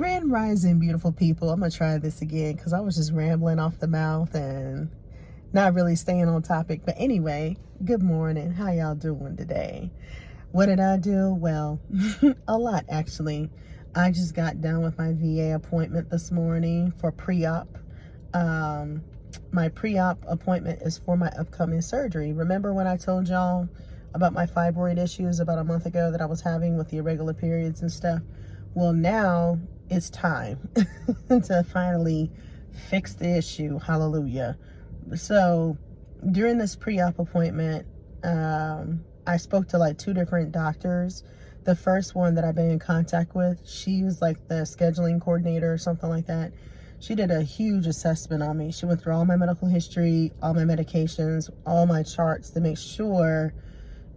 Grand Rising, beautiful people. I'm gonna try this again because I was just rambling off the mouth and not really staying on topic. But anyway, good morning. How y'all doing today? What did I do? Well, a lot actually. I just got done with my VA appointment this morning for pre-op. My pre-op appointment is for my upcoming surgery. Remember when I told y'all about my fibroid issues about a month ago that I was having with the irregular periods and stuff? Well, now it's time to finally fix the issue. Hallelujah. So during this pre-op appointment, I spoke to like 2 different doctors. The first one that I've been in contact with, she was like the scheduling coordinator or something like that. She did a huge assessment on me. She went through all my medical history, all my medications, all my charts to make sure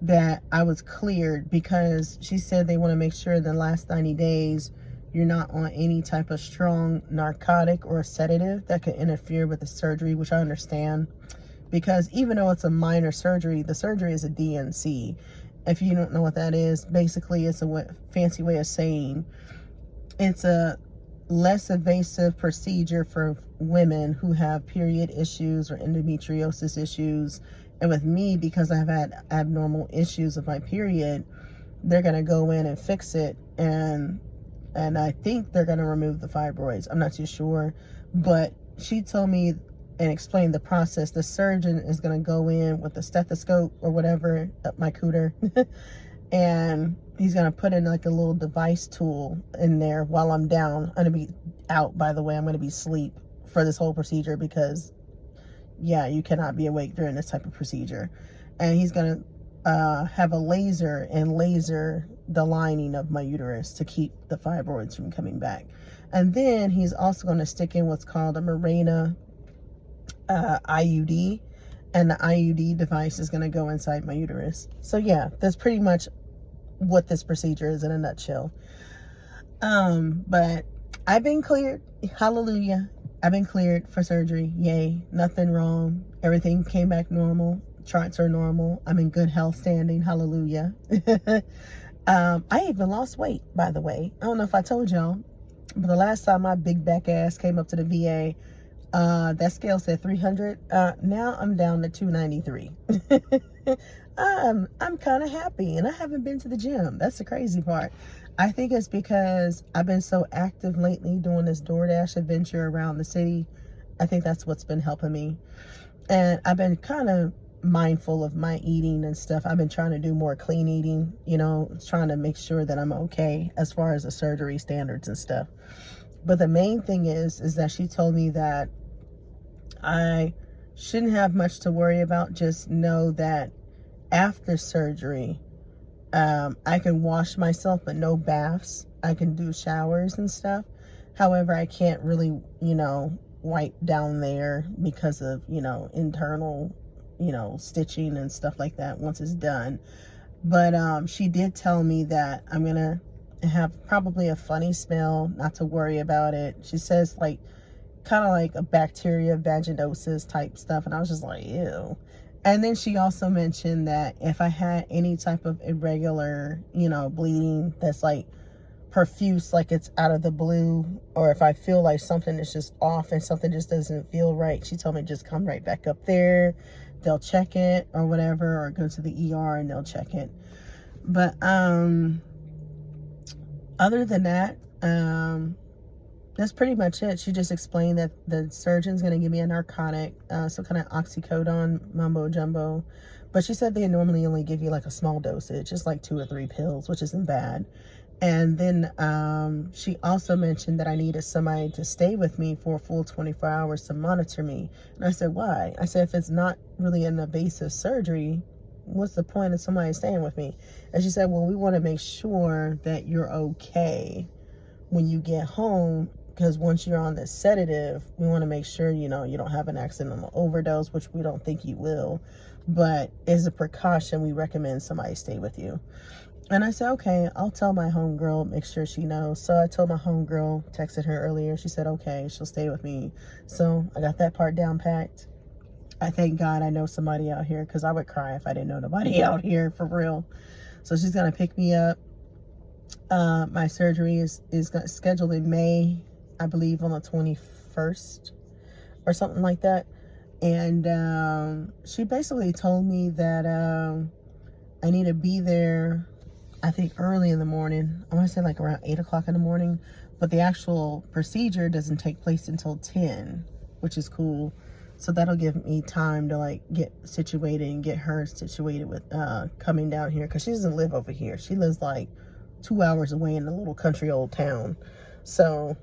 that I was cleared, because she said they want to make sure in the last 90 days you're not on any type of strong narcotic or sedative that could interfere with the surgery, which I understand, because even though it's a minor surgery, the surgery is a DNC. If you don't know what that is, basically it's a fancy way of saying it's a less invasive procedure for women who have period issues or endometriosis issues. And with me, because I've had abnormal issues of my period, they're going to go in and fix it. And I think they're going to remove the fibroids. I'm not too sure. But she told me and explained the process. The surgeon is going to go in with a stethoscope or whatever up my cooter. And he's going to put in like a little device tool in there while I'm down. I'm going to be out, by the way. I'm going to be asleep for this whole procedure because, yeah, you cannot be awake during this type of procedure. And he's going to have a laser and laser the lining of my uterus to keep the fibroids from coming back. And then he's also going to stick in what's called a Mirena IUD. And the IUD device is going to go inside my uterus. So yeah, that's pretty much what this procedure is in a nutshell. But I've been cleared. Hallelujah. I've been cleared for surgery. Yay. Nothing wrong. Everything came back normal. Charts are normal. I'm in good health standing. Hallelujah. I even lost weight, by the way. I don't know if I told y'all, but the last time my big back ass came up to the VA, that scale said 300. Now I'm down to 293. I'm kind of happy, and I haven't been to the gym. That's the crazy part. I think it's because I've been so active lately doing this DoorDash adventure around the city. I think that's what's been helping me. And I've been kind of mindful of my eating and stuff. I've been trying to do more clean eating, you know, trying to make sure that I'm okay as far as the surgery standards and stuff. But the main thing is that she told me that I shouldn't have much to worry about. Just know that after surgery, I can wash myself, but no baths. I can do showers and stuff. However, I can't really, wipe down there because of, internal, stitching and stuff like that once it's done. But she did tell me that I'm going to have probably a funny smell, not to worry about it. She says kind of like a bacteria vaginosis type stuff. And I was just like, ew. And then she also mentioned that if I had any type of irregular, bleeding that's like profuse, like it's out of the blue, or if I feel like something is just off and something just doesn't feel right, she told me just come right back up there. They'll check it or whatever, or go to the ER and they'll check it. But other than that, that's pretty much it. She just explained that the surgeon's going to give me a narcotic, some kind of oxycodone mumbo jumbo. But she said they normally only give you like a small dosage, just like 2 or 3 pills, which isn't bad. And then she also mentioned that I needed somebody to stay with me for a full 24 hours to monitor me. And I said, why? I said, if it's not really an invasive surgery, what's the point of somebody staying with me? And she said, well, we want to make sure that you're okay when you get home, because once you're on this sedative, we want to make sure, you don't have an accidental overdose, which we don't think you will. But as a precaution, we recommend somebody stay with you. And I said, okay, I'll tell my homegirl, make sure she knows. So I told my homegirl, texted her earlier. She said, okay, she'll stay with me. So I got that part down packed. I thank God I know somebody out here, because I would cry if I didn't know nobody out here, for real. So she's going to pick me up. My surgery is scheduled in May, I believe on the 21st or something like that. And she basically told me that I need to be there, I think early in the morning. I want to say like around 8 o'clock in the morning. But the actual procedure doesn't take place until 10, which is cool. So that'll give me time to like get situated and get her situated with coming down here. Because she doesn't live over here. She lives like 2 hours away in a little country old town. So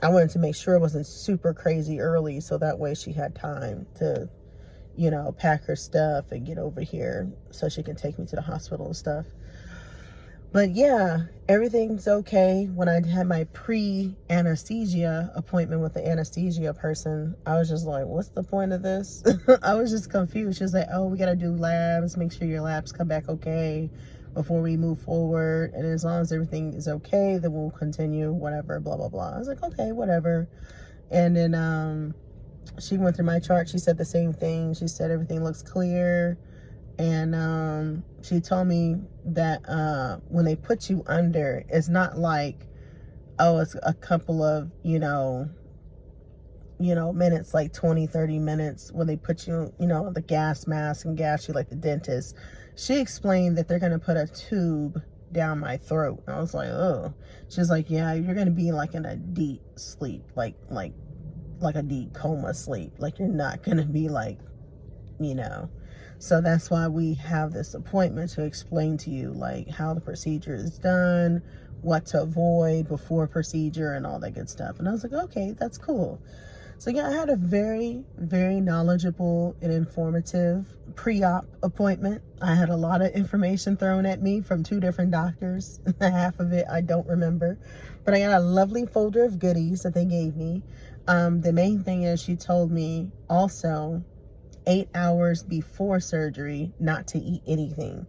I wanted to make sure it wasn't super crazy early. So that way she had time to, you know, pack her stuff and get over here so she can take me to the hospital and stuff. But yeah, everything's okay. When I had my pre-anesthesia appointment with the anesthesia person, I was just like, what's the point of this? I was just confused. She was like, oh, we got to do labs, make sure your labs come back okay before we move forward. And as long as everything is okay, then we'll continue, whatever, blah, blah, blah. I was like, okay, whatever. And then she went through my chart. She said the same thing. She said everything looks clear. And she told me that when they put you under, it's not like, oh, it's a couple of, you know, minutes, like 20, 30 minutes when they put you, you know, the gas mask and gas you like the dentist. She explained that they're going to put a tube down my throat. I was like, oh. She's like, yeah, you're going to be like in a deep sleep, like a deep coma sleep. Like you're not going to be like, you know. So that's why we have this appointment to explain to you like how the procedure is done, what to avoid before procedure and all that good stuff. And I was like, okay, that's cool. So yeah, I had a very, very knowledgeable and informative pre-op appointment. I had a lot of information thrown at me from 2 different doctors. Half of it I don't remember. But I got a lovely folder of goodies that they gave me. The main thing is she told me also 8 hours before surgery not to eat anything.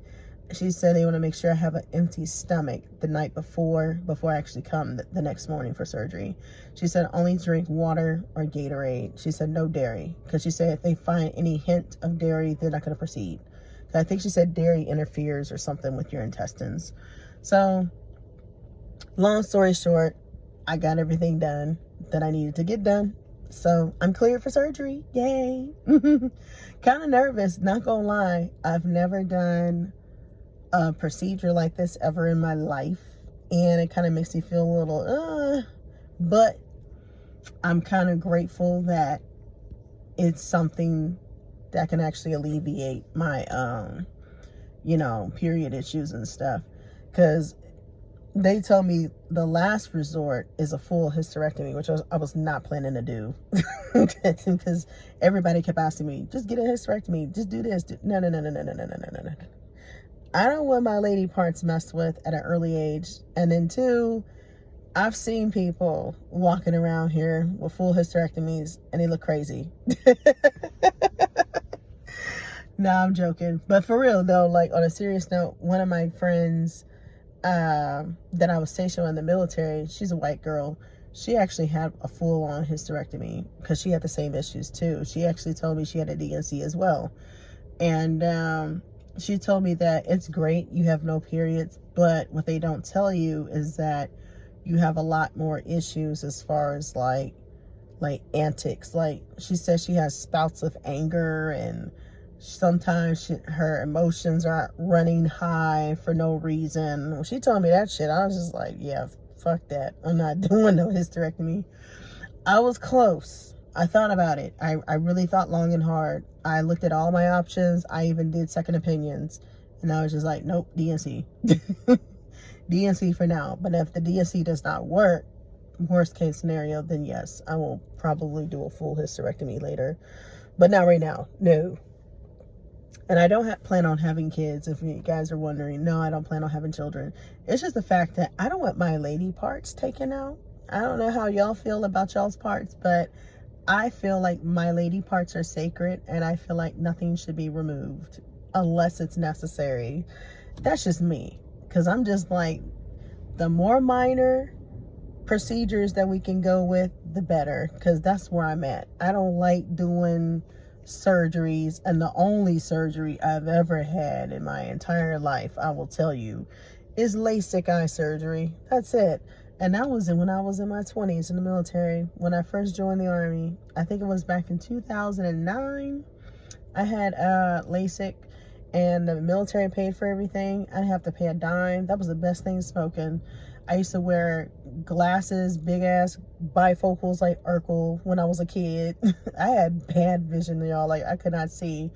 She said they want to make sure I have an empty stomach the night before I actually come the next morning for surgery. She said only drink water or Gatorade. She said no dairy, because she said if they find any hint of dairy, they're not going to proceed. I think she said dairy interferes or something with your intestines. So long story short, I got everything done that I needed to get done. So I'm cleared for surgery. Yay. Kind of nervous, not gonna lie. I've never done a procedure like this ever in my life. And it kind of makes me feel a little, but I'm kind of grateful that it's something that can actually alleviate my, you know, period issues and stuff. Because they told me the last resort is a full hysterectomy, which I was not planning to do. Because everybody kept asking me, just get a hysterectomy, just do this. No. I don't want my lady parts messed with at an early age. And then 2, I've seen people walking around here with full hysterectomies and they look crazy. No, I'm joking. But for real though, like on a serious note, one of my friends that I was stationed in the military, she's a white girl. She actually had a full-on hysterectomy because she had the same issues too. She actually told me she had a DNC as well. And she told me that it's great you have no periods, but what they don't tell you is that you have a lot more issues as far as like antics. Like she says she has spouts of anger, and sometimes her emotions are running high for no reason. When she told me that shit, I was just like, yeah, fuck that. I'm not doing no hysterectomy. I was close. I thought about it. I really thought long and hard. I looked at all my options. I even did second opinions. And I was just like, nope, DNC. DNC for now. But if the DNC does not work, worst case scenario, then yes, I will probably do a full hysterectomy later. But not right now. No. And I don't plan on having kids, if you guys are wondering. No, I don't plan on having children. It's just the fact that I don't want my lady parts taken out. I don't know how y'all feel about y'all's parts, but I feel like my lady parts are sacred, and I feel like nothing should be removed unless it's necessary. That's just me, because I'm just like, the more minor procedures that we can go with, the better, because that's where I'm at. I don't like doing surgeries, and the only surgery I've ever had in my entire life, I will tell you, is LASIK eye surgery. That's it. And that was when I was in my 20s in the military. When I first joined the Army, I think it was back in 2009. I had LASIK, and the military paid for everything. I didn't have to pay a dime. That was the best thing smoking. I used to wear glasses, big ass bifocals like Urkel when I was a kid. I had bad vision, y'all. Like, I could not see.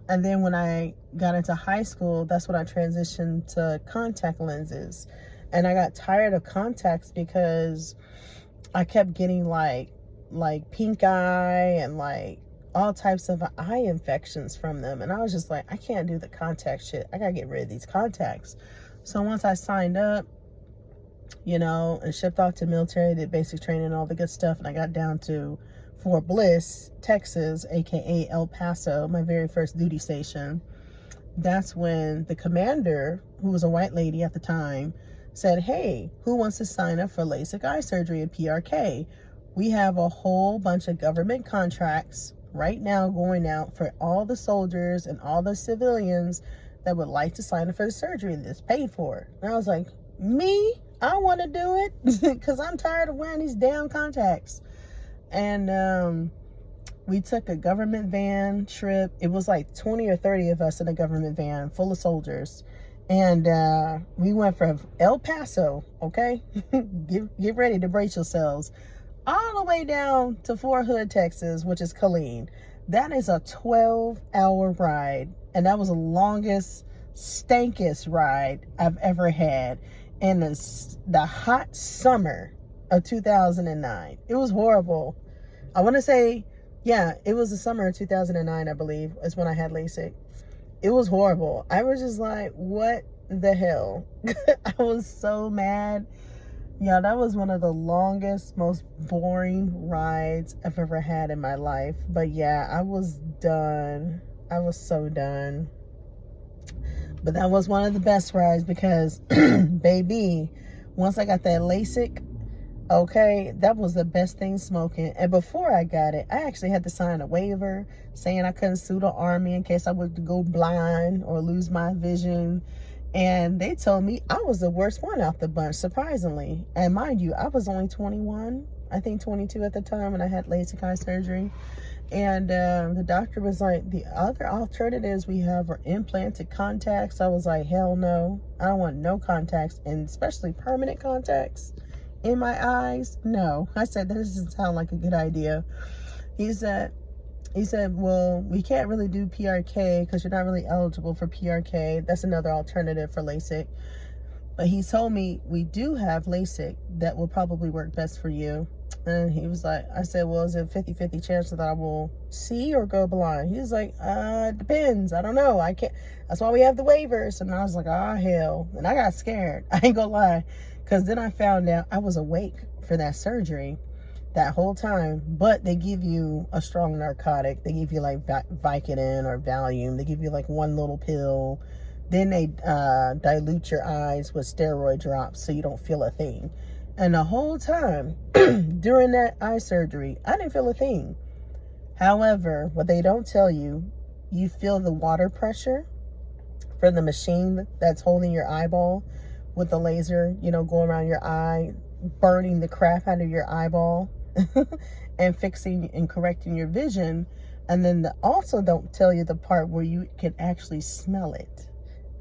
And then when I got into high school, that's when I transitioned to contact lenses. And I got tired of contacts because I kept getting like pink eye and like all types of eye infections from them. And I was just like, I can't do the contact shit. I gotta get rid of these contacts. So once I signed up, you know, and shipped off to military, did basic training and all the good stuff, and I got down to Fort Bliss, Texas, aka El Paso, my very first duty station. That's when the commander, who was a white lady at the time, said, hey, who wants to sign up for LASIK eye surgery and PRK? We have a whole bunch of government contracts right now going out for all the soldiers and all the civilians that would like to sign up for the surgery that's paid for. And I was like, me? I want to do it because I'm tired of wearing these damn contacts. And we took a government van trip. It was like 20 or 30 of us in a government van full of soldiers. And we went from El Paso, okay? get ready to brace yourselves. All the way down to Fort Hood, Texas, which is Killeen. That is a 12-hour ride. And that was the longest, stankiest ride I've ever had. In the hot summer of 2009. It was horrible. I want to say, yeah, it was the summer of 2009, I believe, is when I had LASIK. It was horrible. I was just like, what the hell? I was so mad. Yeah, that was one of the longest, most boring rides I've ever had in my life. But yeah, I was done. I was so done. But that was one of the best rides because, baby, once I got that LASIK, okay, that was the best thing smoking. And before I got it, I actually had to sign a waiver saying I couldn't sue the Army in case I would go blind or lose my vision. And they told me I was the worst one out the bunch, surprisingly. And mind you, I was only 21, I think 22 at the time when I had LASIK eye surgery. And the doctor was like, the other alternatives we have are implanted contacts. I was like, hell no. I don't want no contacts, and especially permanent contacts in my eyes. No. I said, that doesn't sound like a good idea. He said, well, we can't really do PRK because you're not really eligible for PRK. That's another alternative for LASIK. But he told me we do have LASIK that will probably work best for you. And he was like, I said, well, is it a 50-50 chance that I will see or go blind? He was like, it depends. I don't know. I can't. That's why we have the waivers. And I was like, oh, hell. And I got scared. I ain't gonna lie. Because then I found out I was awake for that surgery that whole time. But they give you a strong narcotic. They give you like Vicodin or Valium. They give you like one little pill. Then they dilute your eyes with steroid drops so you don't feel a thing. And the whole time during that eye surgery, I didn't feel a thing. However, what they don't tell you, you feel the water pressure from the machine that's holding your eyeball with the laser, you know, going around your eye, burning the crap out of your eyeball and fixing and correcting your vision. And then also don't tell you the part where you can actually smell it.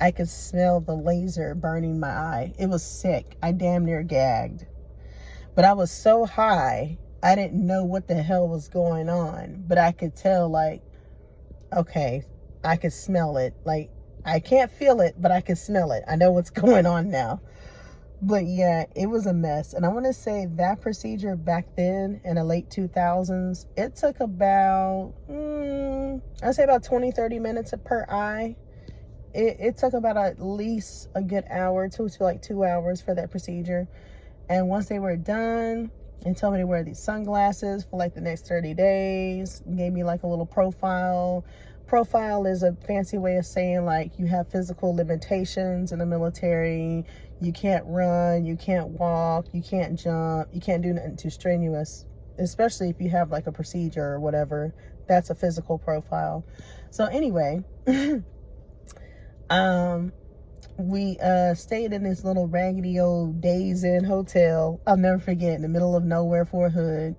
I could smell the laser burning my eye. It was sick. I damn near gagged. But I was so high, I didn't know what the hell was going on. But I could tell, like, okay, I could smell it. Like, I can't feel it, but I can smell it. I know what's going on now. But yeah, it was a mess. And I want to say that procedure back then in the late 2000s, it took about, I'd say about 20-30 minutes per eye. It took about at least a good hour, to like 2 hours for that procedure. And once they were done, they told me to wear these sunglasses for like the next 30 days. Gave me like a little profile. Profile is a fancy way of saying like you have physical limitations in the military. You can't run, you can't walk, you can't jump, you can't do nothing too strenuous, especially if you have like a procedure or whatever. That's a physical profile. So anyway, we stayed in this little raggedy old Days Inn hotel. I'll never forget, in the middle of nowhere, Fort Hood.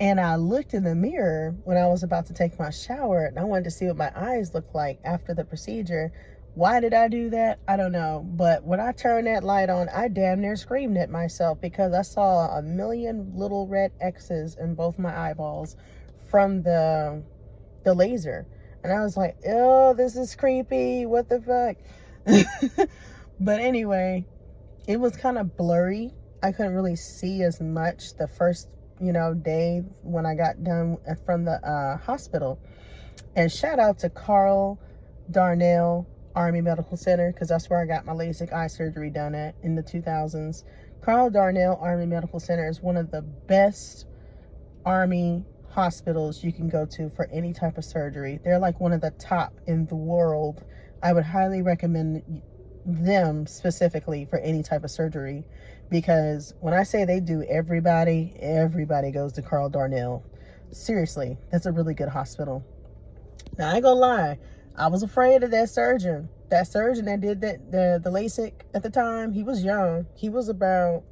And I looked in the mirror when I was about to take my shower, and I wanted to see what my eyes looked like after the procedure. Why did I do that? I don't know. But when I turned that light on, I damn near screamed at myself because I saw a million little red X's in both my eyeballs from the laser. And I was like, oh, this is creepy. What the fuck? But anyway, it was kind of blurry. I couldn't really see as much the first, day when I got done from the hospital. And shout out to Carl Darnell Army Medical Center, because that's where I got my LASIK eye surgery done at in the 2000s. Carl Darnell Army Medical Center is one of the best Army hospitals you can go to for any type of surgery. They're like one of the top in the world. I would highly recommend them specifically for any type of surgery, because when I say they do everybody goes to Carl Darnell. Seriously, that's a really good hospital. Now, I ain't gonna lie, I was afraid of that surgeon. That surgeon that did the LASIK at the time, he was young. He was about,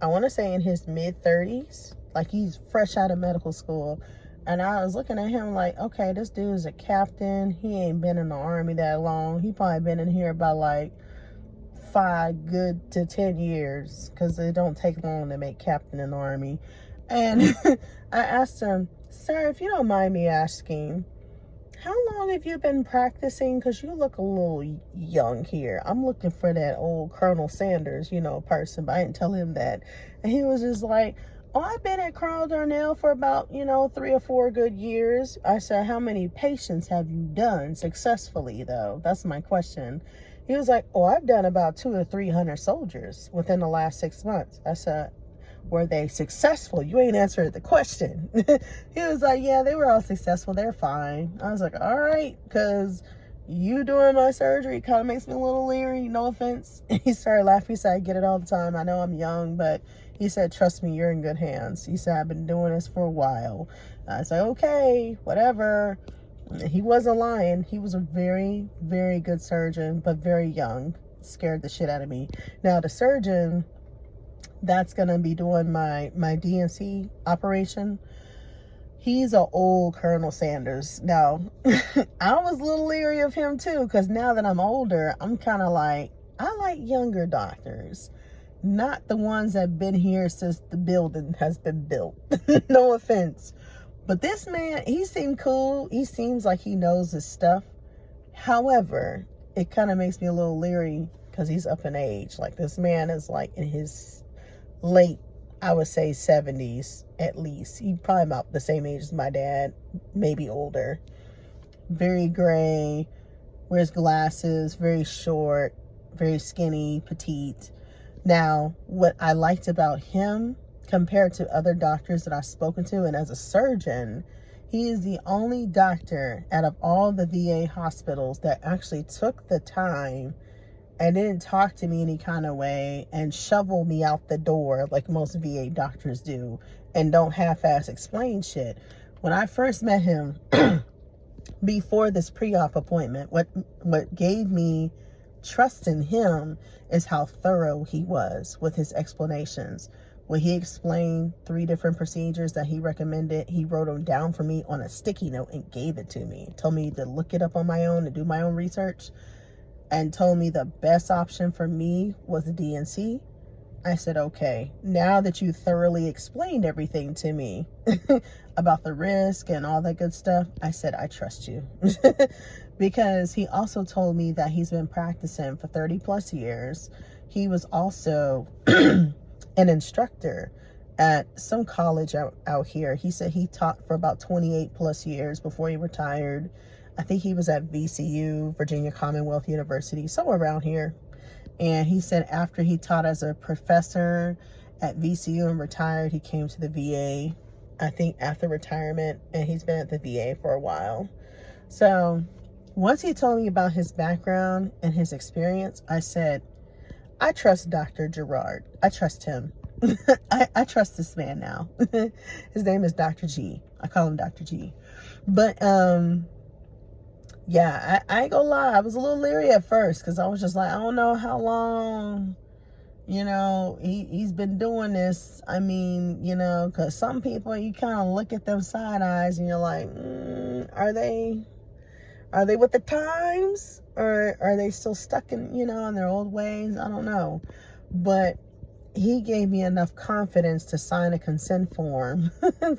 I want to say, in his mid-30s. Like, he's fresh out of medical school. And I was looking at him like, okay, this dude is a captain. He ain't been in the Army that long. He probably been in here about like 5 good to 10 years, because it don't take long to make captain in the Army. And I asked him, sir, if you don't mind me asking, how long have you been practicing? Because you look a little young here. I'm looking for that old Colonel Sanders, person, but I didn't tell him that. And he was just like, oh, I've been at Carl Darnell for about, 3 or 4 good years. I said, how many patients have you done successfully, though? That's my question. He was like, oh, I've done about 200 or 300 soldiers within the last 6 months. I said, were they successful? You ain't answered the question. He was like, yeah, they were all successful. They're fine. I was like, all right, because you doing my surgery kind of makes me a little leery. No offense. He started laughing. He said, I get it all the time. I know I'm young, but he said, trust me, you're in good hands. He said, I've been doing this for a while. I said, okay, whatever. He wasn't lying. He was a very, very good surgeon, but very young. Scared the shit out of me. Now, the surgeon that's going to be doing my DNC operation, he's an old Colonel Sanders. Now, I was a little leery of him too, because now that I'm older, I'm kind of like, I like younger doctors, not the ones that have been here since the building has been built. No offense. But this man, he seemed cool. He seems like he knows his stuff. However, it kind of makes me a little leery because he's up in age. Like, this man is like in his late, I would say 70s at least. He probably about the same age as my dad, maybe older. Very gray, wears glasses, very short, very skinny, petite. Now, what I liked about him compared to other doctors that I've spoken to, and as a surgeon, he is the only doctor out of all the VA hospitals that actually took the time and didn't talk to me any kind of way and shovel me out the door like most VA doctors do, and don't half-ass explain shit. When I first met him before this pre-op appointment, what gave me trust in him is how thorough he was with his explanations. When he explained 3 different procedures that he recommended, he wrote them down for me on a sticky note and gave it to me. Told me to look it up on my own and do my own research, and told me the best option for me was the DNC. I said, okay, now that you thoroughly explained everything to me about the risk and all that good stuff, I said, I trust you. Because he also told me that he's been practicing for 30 plus years. He was also an instructor at some college out here. He said he taught for about 28 plus years before he retired. I think he was at VCU, Virginia Commonwealth University, somewhere around here. And he said after he taught as a professor at VCU and retired, he came to the VA, I think after retirement, and he's been at the VA for a while. So once he told me about his background and his experience, I said, I trust Dr. Gerard. I trust him. I trust this man now. His name is Dr. G. I call him Dr. G. But yeah, I ain't gonna lie. I was a little leery at first because I was just like, I don't know how long, he's been doing this. I mean, because some people, you kind of look at them side eyes and you're like, are they with the times, or are they still stuck in, in their old ways? I don't know. But he gave me enough confidence to sign a consent form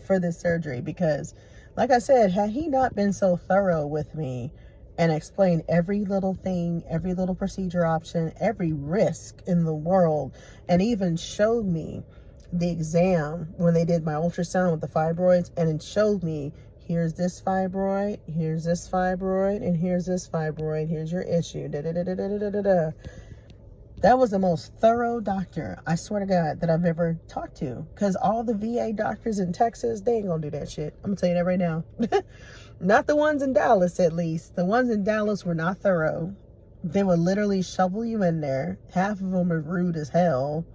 for this surgery because, like I said, had he not been so thorough with me and explained every little thing, every little procedure option, every risk in the world, and even showed me the exam when they did my ultrasound with the fibroids, and it showed me, here's this fibroid, here's this fibroid, and here's this fibroid, here's your issue, da-da-da-da-da-da-da-da. That was the most thorough doctor, I swear to God, that I've ever talked to. Because all the VA doctors in Texas, they ain't gonna do that shit. I'm gonna tell you that right now. Not the ones in Dallas, at least. The ones in Dallas were not thorough. They would literally shovel you in there. Half of them are rude as hell.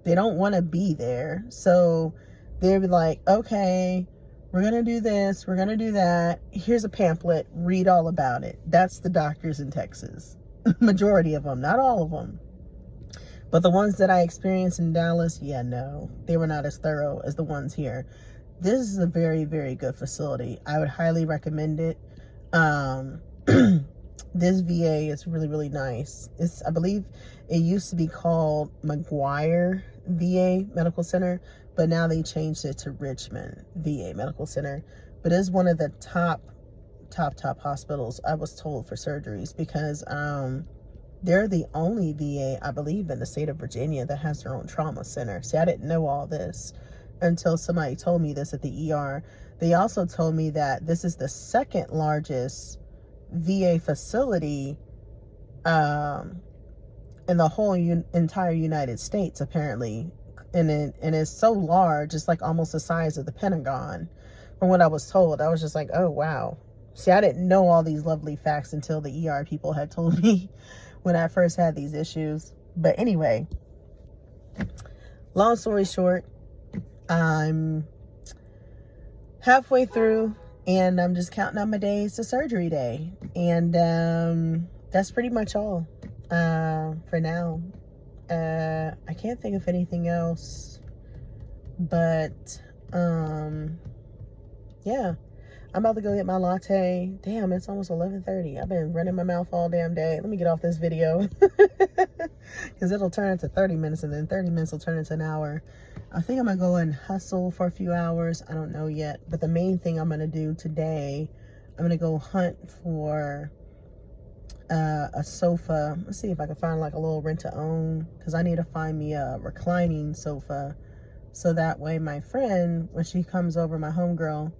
They don't want to be there. So they'd be like, okay, we're gonna do this, we're gonna do that. Here's a pamphlet, read all about it. That's the doctors in Texas. Majority of them, not all of them. But the ones that I experienced in Dallas, yeah, no, they were not as thorough as the ones here. This is a very, very good facility. I would highly recommend it. This VA is really, really nice. I believe it used to be called McGuire VA Medical Center, but now they changed it to Richmond VA Medical Center. But it's one of the top hospitals, I was told, for surgeries, because they're the only VA, I believe, in the state of Virginia that has their own trauma center. See, I didn't know all this until somebody told me this at the ER. They also told me that this is the second largest VA facility in the whole entire United States, apparently. And it's so large, it's like almost the size of the Pentagon. From what I was told, I was just like, oh, wow. See, I didn't know all these lovely facts until the ER people had told me when I first had these issues. But anyway, long story short, I'm halfway through and I'm just counting on my days to surgery day. And that's pretty much all for now. I can't think of anything else, but yeah, I'm about to go get my latte. Damn, it's almost 11:30. I've been running my mouth all damn day. Let me get off this video because it'll turn into 30 minutes and then 30 minutes will turn into an hour. I think I'm gonna go and hustle for a few hours. I don't know yet, but the main thing I'm gonna do today, I'm gonna go hunt for a sofa. Let's see if I can find like a little rent-to-own, because I need to find me a reclining sofa, so that way my friend, when she comes over, my homegirl,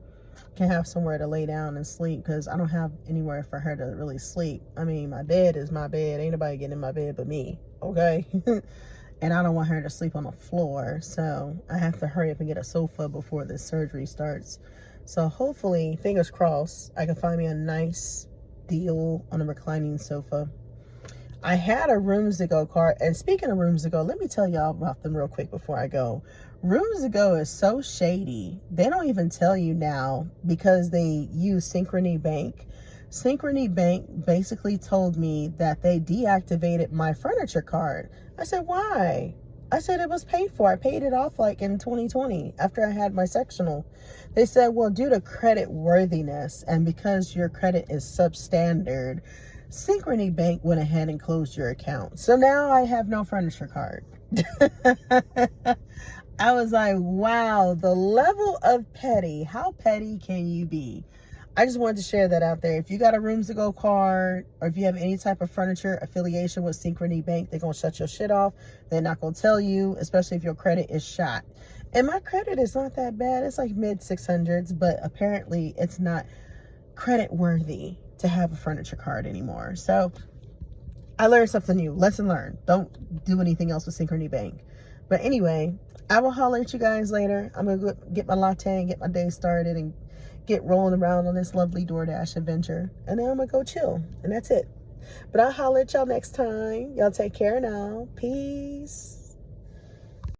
can have somewhere to lay down and sleep, because I don't have anywhere for her to really sleep. I mean, my bed is my bed. Ain't nobody getting in my bed but me, okay? And I don't want her to sleep on the floor, so I have to hurry up and get a sofa before this surgery starts. So hopefully, fingers crossed, I can find me a nice deal on a reclining sofa. I had a Rooms to Go card, and speaking of Rooms to Go, let me tell y'all about them real quick before I go. Rooms to Go is so shady. They don't even tell you now because they use Synchrony Bank. Synchrony Bank basically told me that they deactivated my furniture card. I said, why? I said it was paid for. I paid it off like in 2020 after I had my sectional. They said, well, due to credit worthiness and because your credit is substandard, Synchrony Bank went ahead and closed your account. So now I have no furniture card. I was like, wow, the level of petty. How petty can you be? I just wanted to share that out there. If you got a Rooms to Go card, or if you have any type of furniture affiliation with Synchrony Bank, they're going to shut your shit off. They're not going to tell you, especially if your credit is shot. And my credit is not that bad. It's like mid 600s, but apparently it's not credit worthy to have a furniture card anymore. So I learned something new. Lesson learned. Don't do anything else with Synchrony Bank. But anyway, I will holler at you guys later. I'm going to go get my latte and get my day started and get rolling around on this lovely DoorDash adventure. And then I'm going to go chill. And that's it. But I'll holler at y'all next time. Y'all take care now. Peace.